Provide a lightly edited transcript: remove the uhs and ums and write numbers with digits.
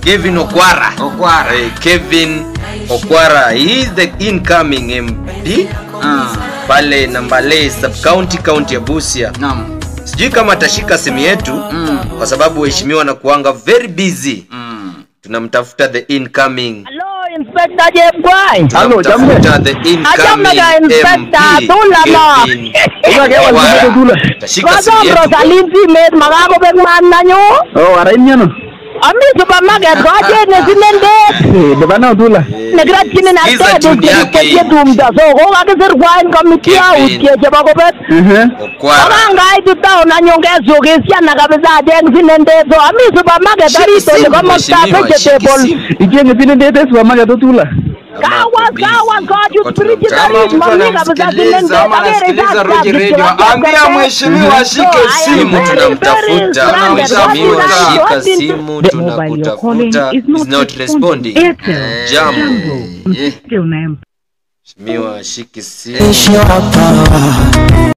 Kevin Okwara. Kevin Okwara, he is the incoming MP. Pale Nambale county ya Busia. Sijui kama atashika simu yetu kwa sababu waheshimiwa na kuanga very busy. Tunamtafuta the incoming. Hello, Inspector Jebwai. Hello, Inspector Tulama. Tashika simu yetu. Rosalinzi med magago begman nanyo. Aranyano. Ami supermarket gaje ne sinende. Bana Tula. Negratine na tade ke dumda so go ga ser wine committee out ke jaba go bet. Oranga itu tao nanyo ngezo gesia na kabisa deng sinende so ami supermarket ari to ko mo ta vegetable. Ijenge sinende supermarket Tula. Kawa kaju spiritual mami kabisa sinende. Anasikiliza Roji Radio. Ambia mheshimiwa ashike simu, tunamtafuta. Mheshimiwa shika simu, tunakutafuta. Is not responding. Jambo. Mheshimiwa shika simu.